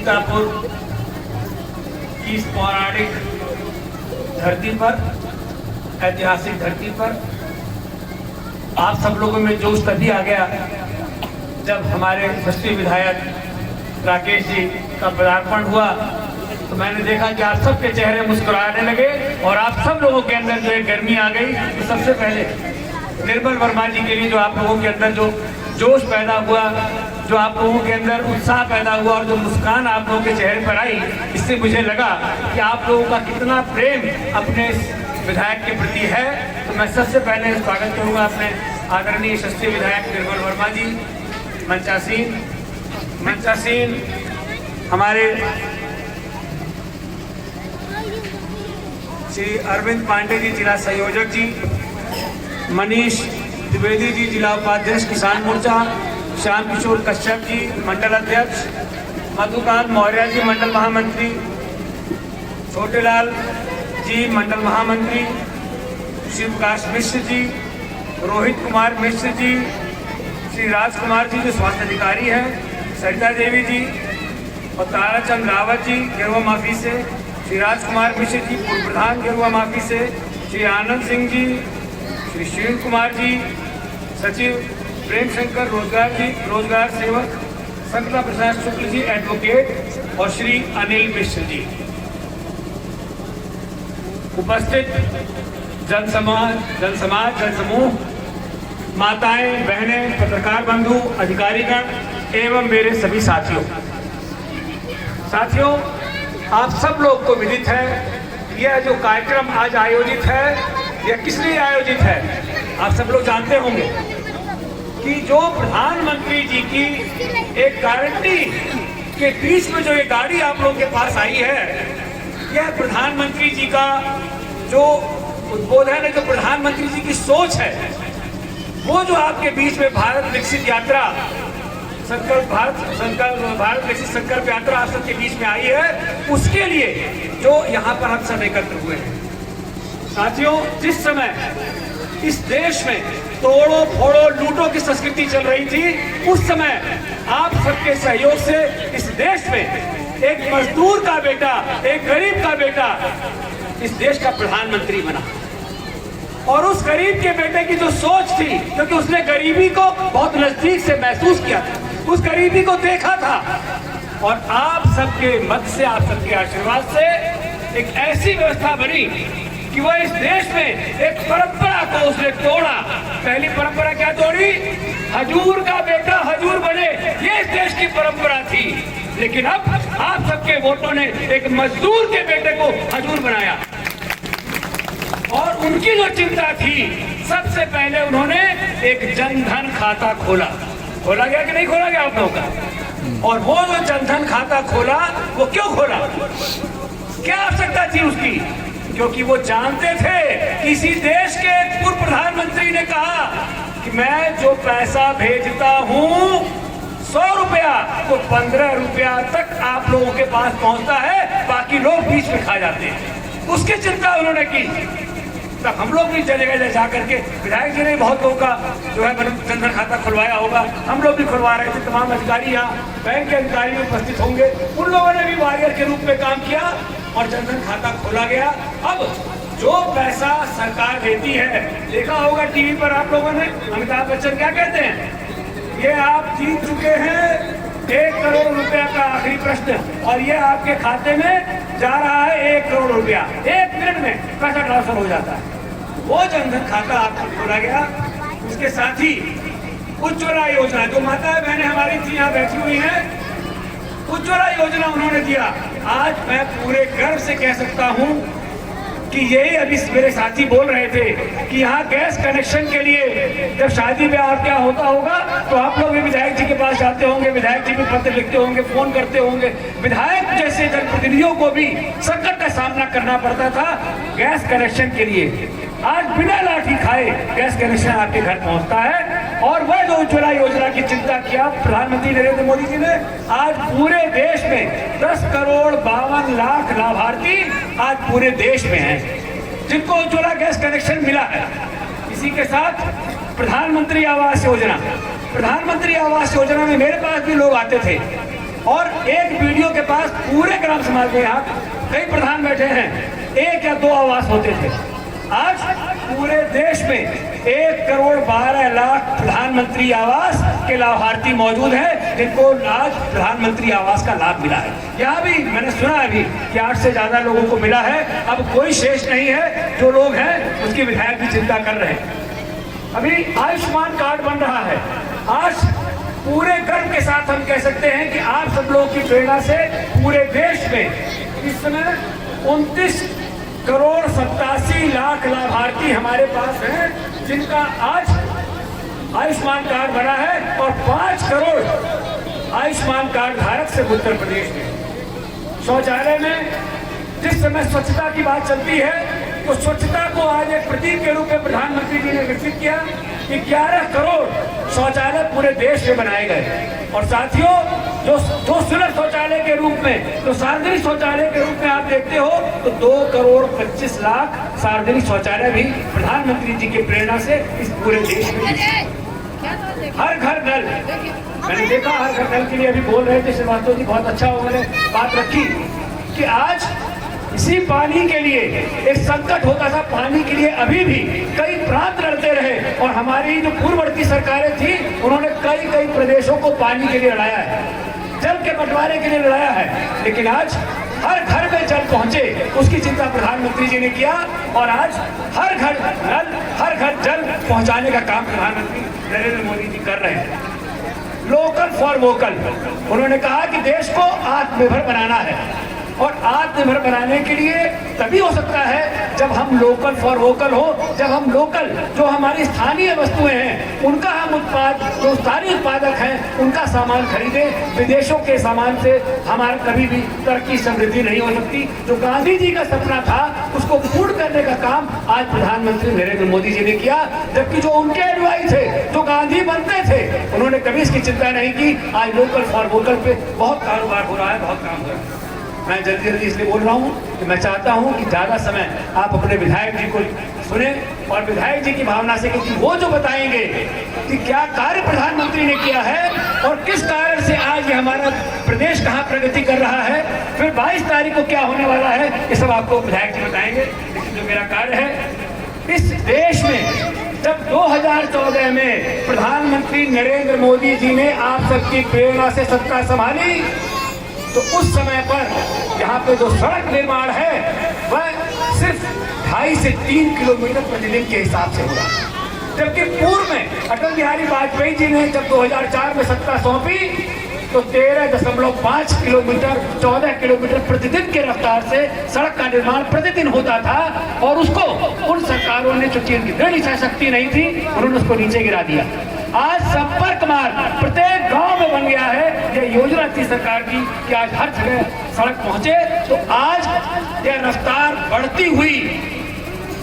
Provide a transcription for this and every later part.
सीतापुर की इस पौराणिक धरती पर, ऐतिहासिक धरती पर आप सब लोगों में जोश तभी आ गया जब हमारे यशस्वी विधायक राकेश जी का पदार्पण हुआ। तो मैंने देखा कि आप सबके चेहरे मुस्कुराने लगे और आप सब लोगों के अंदर जो एक गर्मी आ गई। तो सबसे पहले निर्मल वर्मा जी के लिए जो आप लोगों के अंदर जो जोश पैदा हुआ, जो आप लोगों के अंदर उत्साह पैदा हुआ और जो मुस्कान आप लोगों के चेहरे पर आई, इससे मुझे लगा कि आप लोगों का कितना प्रेम अपने विधायक के प्रति है। तो मैं सबसे पहले स्वागत करूंगा अपने आदरणीय यशस्वी विधायक निर्मल वर्मा जी। मंचासीन हमारे श्री अरविंद पांडे जी जिला संयोजक जी, मनीष द्विवेदी जी जिला उपाध्यक्ष किसान मोर्चा, श्याम किशोर कश्यप जी मंडल अध्यक्ष, मधुकांत मौर्य जी मंडल महामंत्री, छोटेलाल जी मंडल महामंत्री, शिव प्रकाश मिश्र जी, रोहित कुमार मिश्र जी, श्री राजकुमार जी जो स्वास्थ्य अधिकारी हैं, सरिता देवी जी और ताराचंद रावत जी गेरुआ माफी से, श्री राजकुमार मिश्र जी पूर्व प्रधान गेरुआ माफी से, श्री आनंद सिंह जी, श्री शिव कुमार जी सचिव, प्रेम शंकर रोजगार सेवक, संगता प्रसाद शुक्ल जी एडवोकेट और श्री अनिल मिश्र जी। उपस्थित जनसमूह, माताएं, बहनें, पत्रकार बंधु, अधिकारीगण एवं मेरे सभी साथियों, आप सब लोग को विदित है यह जो कार्यक्रम आज आयोजित है यह किस लिए आयोजित है। आप सब लोग जानते होंगे कि जो प्रधानमंत्री जी की एक गारंटी के बीच में जो ये गाड़ी आप लोगों के पास आई है, यह प्रधानमंत्री जी का जो उद्बोधन है, जो प्रधानमंत्री जी की सोच है, वो जो आपके बीच में भारत विकसित यात्रा भारत विकसित संकल्प यात्रा आप सबके बीच में आई है, उसके लिए जो यहाँ पर हम सब एकत्र हुए हैं। साथियों, जिस समय इस देश में तोड़ो फोड़ो लूटो की संस्कृति चल रही थी, उस समय आप सबके सहयोग से इस देश में एक मजदूर का बेटा, एक गरीब का बेटा इस देश का प्रधानमंत्री बना। और उस गरीब के बेटे की जो सोच थी, क्योंकि उसने गरीबी को बहुत नजदीक से महसूस किया था, उस गरीबी को देखा था, और आप सबके मत से, आप सबके आशीर्वाद से एक ऐसी व्यवस्था बनी कि वह इस देश में एक परंपरा को उसने तोड़ा। पहली परंपरा क्या तोड़ी? हजूर का बेटा हजूर बने, ये इस देश की परंपरा थी। लेकिन अब आप सबके वोटों ने एक मजदूर के बेटे को हजूर बनाया। और उनकी जो चिंता थी, सबसे पहले उन्होंने एक जनधन खाता खोला गया कि नहीं खोला गया आप लोगों का? और वो जो जनधन खाता खोला, वो क्यों खोला? क्या आवश्यकता थी उसकी? क्योंकि वो जानते थे किसी देश के पूर्व प्रधानमंत्री ने कहा कि मैं जो पैसा भेजता हूं 100 रुपया, तो 15 रुपया तक आप लोगों के पास पहुंचता है, बाकी लोग बीच में खा जाते हैं। उसकी चिंता उन्होंने की। तब हम लोग भी जगह जा करके, विधायक जी ने बहुत लोगों का जो है जनधन खाता खुलवाया होगा, हम लोग भी खुलवा रहे थे। तमाम अधिकारी यहाँ बैंक के अधिकारी उपस्थित होंगे, उन लोगों ने भी वॉरियर के रूप में काम किया और जनधन खाता खोला गया। अब जो पैसा सरकार देती है, देखा होगा टीवी पर आप लोगों ने, अमिताभ बच्चन क्या कहते हैं, ये आप जीत चुके हैं 1 करोड़ रुपया का आखिरी प्रश्न, और ये आपके खाते में जा रहा है 1 करोड़ रुपया, 1 मिनट में पैसा ट्रांसफर हो जाता है। वो जनधन खाता आपको खोला गया। उसके साथ ही उज्ज्वला योजना, जो माताएं बहनें हमारी थी यहाँ बैठी हुई हैं, उज्ज्वला योजना उन्होंने दिया। आज मैं पूरे गर्व से कह सकता हूँ कि यही अभी मेरे साथी बोल रहे थे कि यहाँ गैस कनेक्शन के लिए जब शादी ब्याह क्या होता होगा, तो आप लोग भी विधायक जी के पास जाते होंगे, विधायक जी भी पत्र लिखते होंगे, फोन करते होंगे। विधायक जैसे जनप्रतिनिधियों को भी संकट का सामना करना पड़ता था गैस कनेक्शन के लिए। आज बिना लाठी खाए गैस कनेक्शन आपके घर पहुंचता है। और वह जो उज्ज्वला योजना की चिंता किया प्रधानमंत्री नरेंद्र मोदी जी ने, आज पूरे देश में 10 करोड़ 52 लाख लाभार्थी आज पूरे देश में हैं जिनको उज्ज्वला गैस कनेक्शन मिला है। इसी के साथ प्रधानमंत्री आवास योजना में मेरे पास भी लोग आते थे और एक वीडियो के पास पूरे ग्राम समाज में यहाँ कई प्रधान बैठे हैं, 1 या 2 आवास होते थे। आज पूरे देश में 1,12,00,000 प्रधानमंत्री आवास के लाभार्थी मौजूद हैं, जिनको आज प्रधानमंत्री आवास का लाभ मिला है। यहाँ भी मैंने सुना अभी कि 8 से ज्यादा लोगों को मिला है। अब कोई शेष नहीं है, जो लोग हैं उसकी विधायक भी चिंता कर रहे हैं। अभी आयुष्मान कार्ड बन रहा है। आज पूरे गर्व के साथ हम कह सकते हैं कि आप सब लोगों की प्रेरणा से पूरे देश में इस समय 29,87,00,000 लाभार्थी हमारे पास हैं, जिनका आज आयुष्मान कार्ड बना है और 5 करोड़ आयुष्मान कार्ड धारक से उत्तर प्रदेश में। शौचालय में जिस समय स्वच्छता की बात चलती है, तो स्वच्छता को आज एक प्रतीक के रूप में प्रधानमंत्री जी ने विकसित किया कि 11 करोड़ शौचालय पूरे देश में बनाए गए। और साथियों, जो सुलभ शौचालय के रूप में, तो सार्वजनिक शौचालय के रूप में आप देखते हो, तो 2,25,00,000 सार्वजनिक शौचालय भी प्रधानमंत्री जी की प्रेरणा से इस पूरे देश में। हर घर नल, मैंने देखा हर घर नल के लिए अभी बोल रहे थे श्रीवास्तव जी, बहुत अच्छा उन्होंने बात रखी कि आज इसी पानी के लिए एक संकट होता था। पानी के लिए अभी भी कई प्रांत लड़ते रहे और हमारी जो पूर्ववर्ती सरकारें थी, उन्होंने कई प्रदेशों को पानी के लिए लड़ाया है, जल के बंटवारे के लिए लड़ाया है। लेकिन आज हर घर में जल पहुंचे, उसकी चिंता प्रधानमंत्री जी ने किया और आज हर घर नल, हर घर जल पहुंचाने का काम प्रधानमंत्री नरेंद्र मोदी जी कर रहे हैं। लोकल फॉर वोकल, उन्होंने कहा कि देश को आत्मनिर्भर बनाना है और आत्मनिर्भर बनाने के लिए तभी हो सकता है जब हम लोकल फॉर वोकल हो, जब हम लोकल जो हमारी स्थानीय वस्तुएं हैं उनका हम उत्पाद, जो स्थानीय उत्पादक हैं उनका सामान खरीदे। विदेशों के सामान से हमारा कभी भी तरक्की समृद्धि नहीं हो सकती। जो गांधी जी का सपना था उसको पूर्ण करने का काम आज प्रधानमंत्री नरेंद्र मोदी जी ने किया, जबकि जो उनके अनुयायी थे, जो गांधी बनते थे, उन्होंने कभी इसकी चिंता नहीं की। आज लोकल फॉर वोकल पे बहुत कारोबार हो रहा है, बहुत काम हो रहा है। मैं जल्दी इसलिए बोल रहा हूँ कि मैं चाहता हूँ कि ज़्यादा समय आप अपने विधायक जी को सुने और विधायक जी की भावना से, क्योंकि वो जो बताएंगे कि क्या कार्य प्रधानमंत्री ने किया है और किस कारण से आज ये हमारा प्रदेश कहाँ प्रगति कर रहा है, फिर 22 तारीख को क्या होने वाला है, ये सब आपको विधायक जी बताएंगे। लेकिन जो मेरा कार्य है, इस देश में जब 2014 में प्रधानमंत्री नरेंद्र मोदी जी ने आप सबकी प्रेरणा से सत्ता संभाली, तो उस समय पर यहाँ पे जो सड़क निर्माण है वह सिर्फ 2.5 से 3 किलोमीटर प्रतिदिन के हिसाब से हो रहा है। जबकि पूर्व में अटल बिहारी वाजपेयी जी ने जब 2004 में सत्ता सौंपी, तो 13.5 किलोमीटर, 14 किलोमीटर प्रतिदिन के रफ्तार से सड़क का निर्माण प्रतिदिन होता था। और उसको उन सरकारों ने, चूंकि उनकी दृढ़ इच्छा शक्ति नहीं थी, उन्होंने उसको नीचे गिरा दिया। आज संपर्क मार्ग प्रत्येक गांव में बन गया है। यह योजना थी सरकार की कि आज हर जगह सड़क पहुंचे। तो आज यह रफ्तार बढ़ती हुई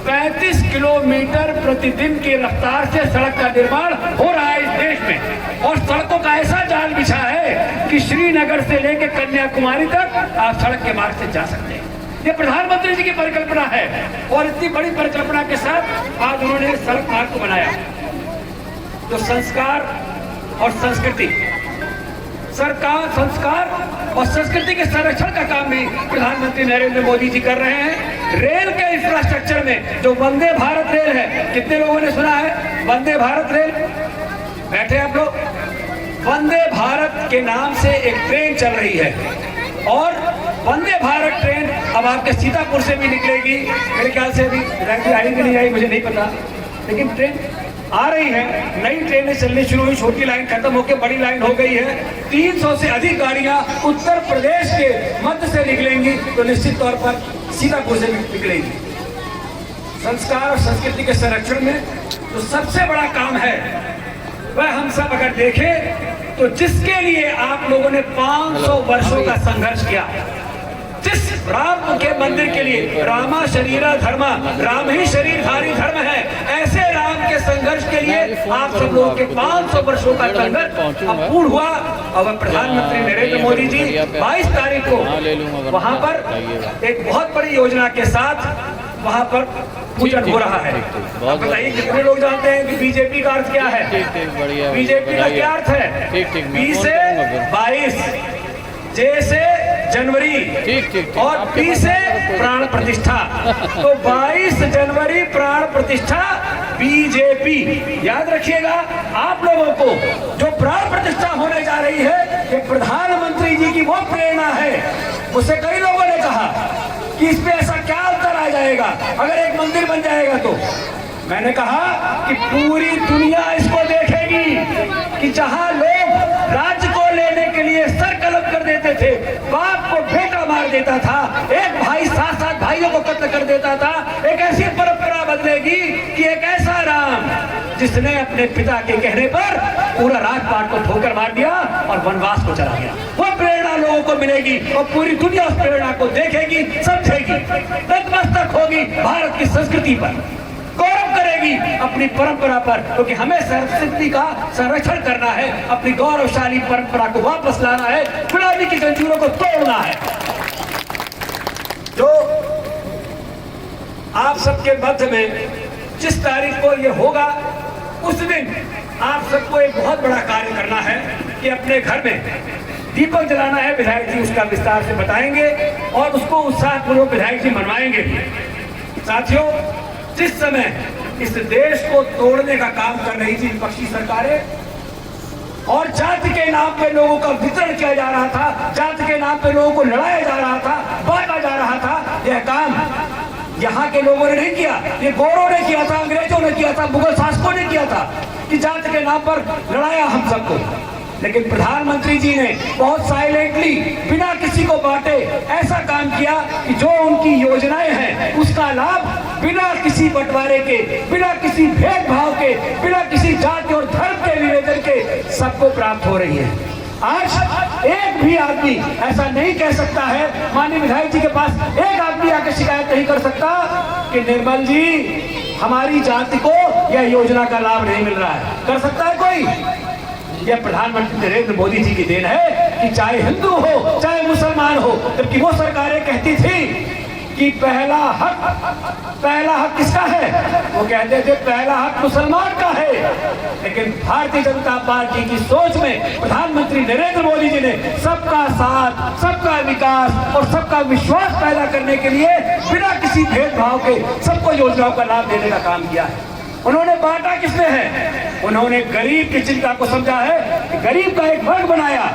35 किलोमीटर प्रतिदिन की रफ्तार से सड़क का निर्माण हो रहा है इस देश में। और सड़कों का ऐसा जाल बिछा है कि श्रीनगर से लेकर कन्याकुमारी तक आप सड़क के मार्ग से जा सकते हैं। ये प्रधानमंत्री जी की परिकल्पना है और इतनी बड़ी परिकल्पना के साथ आज उन्होंने सड़क मार्ग को बनाया। जो संस्कार और संस्कृति, सरकार संस्कार और संस्कृति के संरक्षण का काम भी प्रधानमंत्री नरेंद्र मोदी जी कर रहे हैं। रेल के इंफ्रास्ट्रक्चर में जो वंदे भारत रेल है, कितने लोगों ने सुना है वंदे भारत रेल? बैठे आप लोग। वंदे भारत के नाम से एक ट्रेन चल रही है और वंदे भारत ट्रेन अब आपके सीतापुर से भी निकलेगी। मेरे ख्याल से अभी आई कि नहीं आई मुझे नहीं पता, लेकिन ट्रेन आ रही है। नई ट्रेनें चलनी शुरू हुई, छोटी लाइन खत्म होकर बड़ी लाइन हो गई है। 300 से अधिक गाड़ियां उत्तर प्रदेश के मध्य से निकलेंगी, तो निश्चित तौर पर सीतापुर से निकलेंगी। संस्कार और संस्कृति के संरक्षण में जो सबसे बड़ा काम है वह हम सब अगर देखें तो जिसके लिए आप लोगों ने 500 वर्षों का संघर्ष किया, जिस राम के मंदिर के लिए, रामा शरीरा धर्मा, राम ही शरीरधारी धर्म है, ऐसे राम के संघर्ष के लिए आप सब लोगों के 500 वर्षों का संघर्ष अब पूर्ण हुआ। और प्रधानमंत्री नरेंद्र मोदी जी 22 तारीख को वहां पर एक बहुत बड़ी योजना के साथ वहां पर पूजन हो रहा है। आप बताइए कितने लोग जानते हैं कि बीजेपी का अर्थ क्या है? बीजेपी का क्या अर्थ है? 20 से 22 जैसे जनवरी ठीक। और 20 से प्राण प्रतिष्ठा। तो 22 जनवरी प्राण प्रतिष्ठा बीजेपी। याद रखिएगा आप लोगों को, जो प्राण प्रतिष्ठा होने जा रही है ये प्रधानमंत्री जी की वो प्रेरणा है। मुझसे कई लोगों ने कहा कि इसमें ऐसा क्या अंतर आ जाएगा अगर एक मंदिर बन जाएगा तो। मैंने कहा कि पूरी दुनिया इसको देखेगी कि जहां लोग राज्य को लेने के लिए सर कलम कर देते थे, बाप को बेटा मार देता था, एक भाई 7-7 भाइयों को कत्ल कर देता था, एक ऐसी परंपरा बदलेगी कि एक ऐसा राम जिसने अपने पिता के कहने पर पूरा राजपाट को ठोकर मार दिया और वनवास को चला गया, वो प्रेरणा लोगों को मिलेगी और पूरी दुनिया उस प्रेरणा को देखेगी, समझेगी, नतमस्तक होगी भारत की संस्कृति पर, गौरव करेगी अपनी परंपरा पर, क्योंकि हमें संस्कृति का संरक्षण करना है, अपनी गौरवशाली परंपरा को वापस लाना है, गुलामी की जंजीरों को तोड़ना है। जो आप सबके मध्य में जिस तारीख को ये होगा उस दिन आप सबको एक बहुत बड़ा कार्य करना है कि अपने घर में दीपक जलाना है। विधायक जी उसका विस्तार से बताएंगे और उसको उत्साहपूर्वक विधायक जी मनवाएंगे। साथियों, जिस समय इस देश को तोड़ने का काम कर रही थी विपक्षी सरकारें और जाति के नाम पे लोगों का वितरण किया जा रहा था, जाति के नाम पे लोगों को लड़ाया जा रहा था, बांटा जा रहा था, यह काम यहाँ के लोगों ने नहीं किया, ये गोरों ने किया था, अंग्रेजों ने किया था, मुगल शासकों ने किया था कि जाति के नाम पर लड़ाया हम सबको। लेकिन प्रधानमंत्री जी ने बहुत साइलेंटली बिना किसी को बांटे ऐसा काम किया कि जो उनकी योजनाएं हैं उसका लाभ बिना किसी बंटवारे के, बिना किसी भेदभाव के, बिना किसी जाति और धर्म के विवेचन के सबको प्राप्त हो रही है। आज एक भी आदमी ऐसा नहीं कह सकता है, माननीय विधायक जी के पास एक आदमी आकर शिकायत नहीं कर सकता कि निर्मल जी हमारी जाति को यह योजना का लाभ नहीं मिल रहा है। कर सकता है कोई? यह प्रधानमंत्री नरेंद्र मोदी जी की देन है कि चाहे हिंदू हो चाहे मुसलमान हो, जबकि वो सरकारें कहती थी कि पहला हक किसका है, वो कहते थे पहला हक मुसलमान का है। लेकिन भारतीय जनता पार्टी की सोच में प्रधानमंत्री नरेंद्र मोदी जी ने सबका साथ, सबका विकास और सबका विश्वास पैदा करने के लिए बिना किसी भेदभाव के सबको योजनाओं का लाभ देने का काम किया है। उन्होंने बांटा किसने है? उन्होंने गरीब की चिंता को समझा है कि गरीब का एक वर्ग बनाया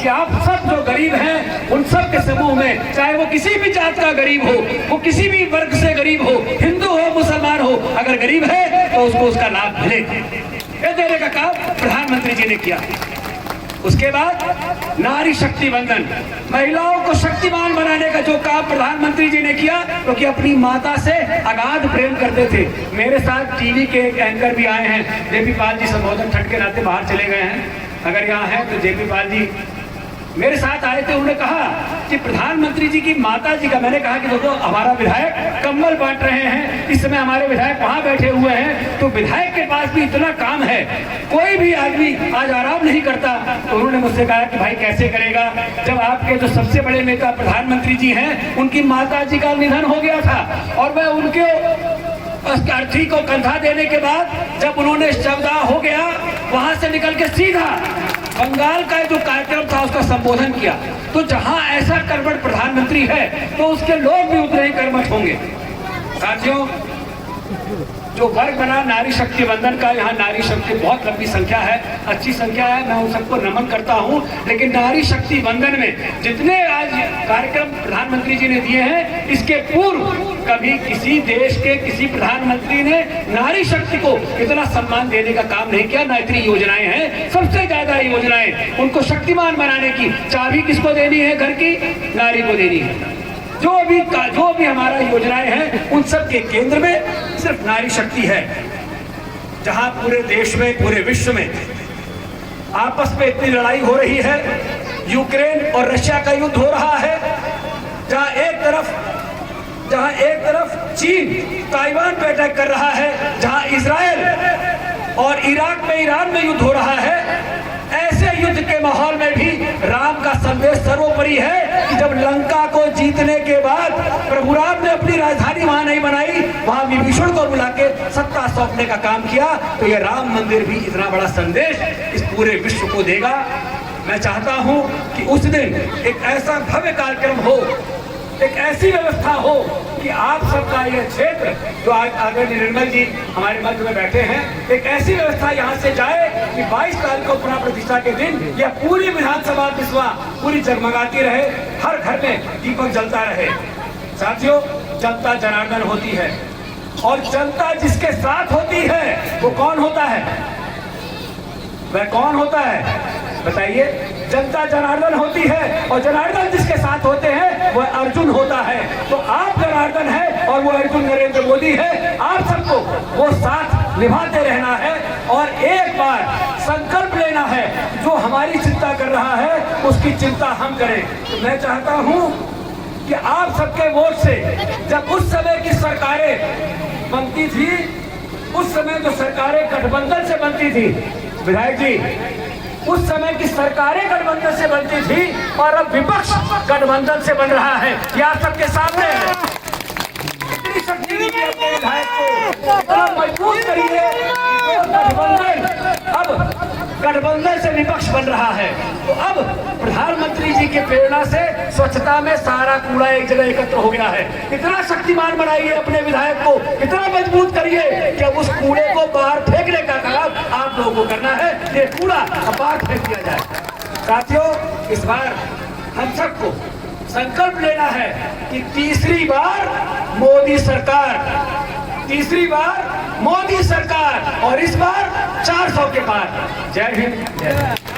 कि आप सब जो गरीब हैं उन सब के समूह में, चाहे वो किसी भी जात का गरीब हो, वो किसी भी वर्ग से गरीब हो, हिंदू हो मुसलमान हो, अगर गरीब है तो उसको उसका लाभ मिलेगा। ये देने का काम प्रधानमंत्री जी ने किया। उसके बाद नारी शक्ति वंदन, महिलाओं को शक्तिमान बनाने का जो काम प्रधानमंत्री जी ने किया, क्योंकि अपनी माता से अगाध प्रेम करते थे। मेरे साथ टीवी के एक एंकर भी आए हैं, जेपी पाल जी, संबोधन ठंड के नाते बाहर चले गए हैं, अगर यहाँ हैं तो जेपी पाल जी मेरे साथ आए थे। उन्होंने कहा कि प्रधानमंत्री जी की माता जी का, मैंने कहा कि देखो हमारा विधायक कंबल बांट रहे हैं, इस समय हमारे विधायक वहां बैठे हुए हैं, तो विधायक के पास भी इतना काम है, कोई भी आदमी आज आराम नहीं करता। तो उन्होंने मुझसे कहा कि भाई कैसे करेगा, जब आपके जो सबसे बड़े नेता प्रधानमंत्री जी हैं उनकी माता जी का निधन हो गया था और मैं उनके अर्थी को कंधा देने के बाद जब उन्होंने शवदाह हो गया वहां से निकल के सीधा बंगाल का जो कार्यक्रम था उसका संबोधन किया। तो जहां ऐसा कर्मठ प्रधानमंत्री है तो उसके लोग भी उतने ही कर्मठ होंगे। साथियों, जो वर्ग बना नारी शक्ति वंदन का, यहाँ नारी शक्ति बहुत लंबी संख्या है, अच्छी संख्या है, मैं उन सबको नमन करता हूँ। लेकिन नारी शक्ति वंदन में जितने आज कार्यक्रम प्रधानमंत्री जी ने दिए हैं, इसके पूर्व कभी किसी देश के किसी प्रधानमंत्री ने नारी शक्ति को इतना सम्मान देने का काम नहीं किया। ना इतनी योजनाएं हैं, सबसे ज्यादा योजनाएं उनको शक्तिमान बनाने की चाबी किसको देनी है? घर की नारी को देनी है। जो भी हमारा योजनाएं हैं उन सब के केंद्र में सिर्फ नारी शक्ति है। जहां पूरे देश में, पूरे विश्व में आपस में इतनी लड़ाई हो रही है, यूक्रेन और रशिया का युद्ध हो रहा है, जहां एक तरफ चीन ताइवान पे अटैक कर रहा है, जहां इजराइल और इराक में ईरान में युद्ध हो रहा है, ऐसे युद्ध के माहौल में भी राम का संदेश सर्वोपरि है कि जब लंका को जीतने के बाद प्रभु राम ने अपनी राजधानी वहां नहीं बनाई, वहां विभीषण को बुला के सत्ता सौंपने का काम किया, तो यह राम मंदिर भी इतना बड़ा संदेश इस पूरे विश्व को देगा। मैं चाहता हूं कि उस दिन एक ऐसा भव्य कार्यक्रम हो, एक ऐसी व्यवस्था हो कि आप सबका यह क्षेत्र जो आज आदरणीय निर्मल जी हमारे मध्य में बैठे हैं, एक ऐसी व्यवस्था यहाँ से जाए कि 22 तारीख को पुनः प्रतिष्ठा के दिन यह पूरी विधानसभा बिस्वा पूरी जगमगाती रहे, हर घर में दीपक जलता रहे। साथियों, जनता जनार्दन होती है और जनता जिसके साथ होती है वो कौन होता है? वह कौन होता है बताइए? जनता जनार्दन होती है और जनार्दन जिसके साथ होते हैं वह अर्जुन होता है। तो आप जनार्दन है और वो अर्जुन नरेंद्र मोदी है। आप सबको वो साथ निभाते रहना है और एक बार संकल्प लेना है, जो हमारी चिंता कर रहा है उसकी चिंता हम करें। तो मैं चाहता हूं कि आप सबके वोट से, जब उस समय की सरकारें बनती थी, उस समय जो सरकारें गठबंधन से बनती थी, विधायक जी, उस समय की सरकारें गठबंधन से बनती थी और अब विपक्ष गठबंधन से बन रहा है। ये आप सबके सामने है। इतनी शक्ति दीजिए अपने विधायक को, इतना मजबूत करिए कि गठबंधन अब गठबंधन से विपक्ष बन रहा है। तो अब प्रधानमंत्री जी की प्रेरणा से स्वच्छता में सारा कूड़ा एक जगह एकत्र हो गया है। इतना शक्तिमान बनाइए अपने विधायक को, इतना मजबूत करिए कि अब उस कूड़े को बाहर फेंकने का काम आप लोगों को करना है। ये कूड़ा बाहर फेंक दिया जाए। साथियों, इस बार हम सबको संकल्प लेना है कि तीसरी बार मोदी सरकार, तीसरी बार मोदी सरकार, और इस बार 400 के पार। जय हिंद, जय।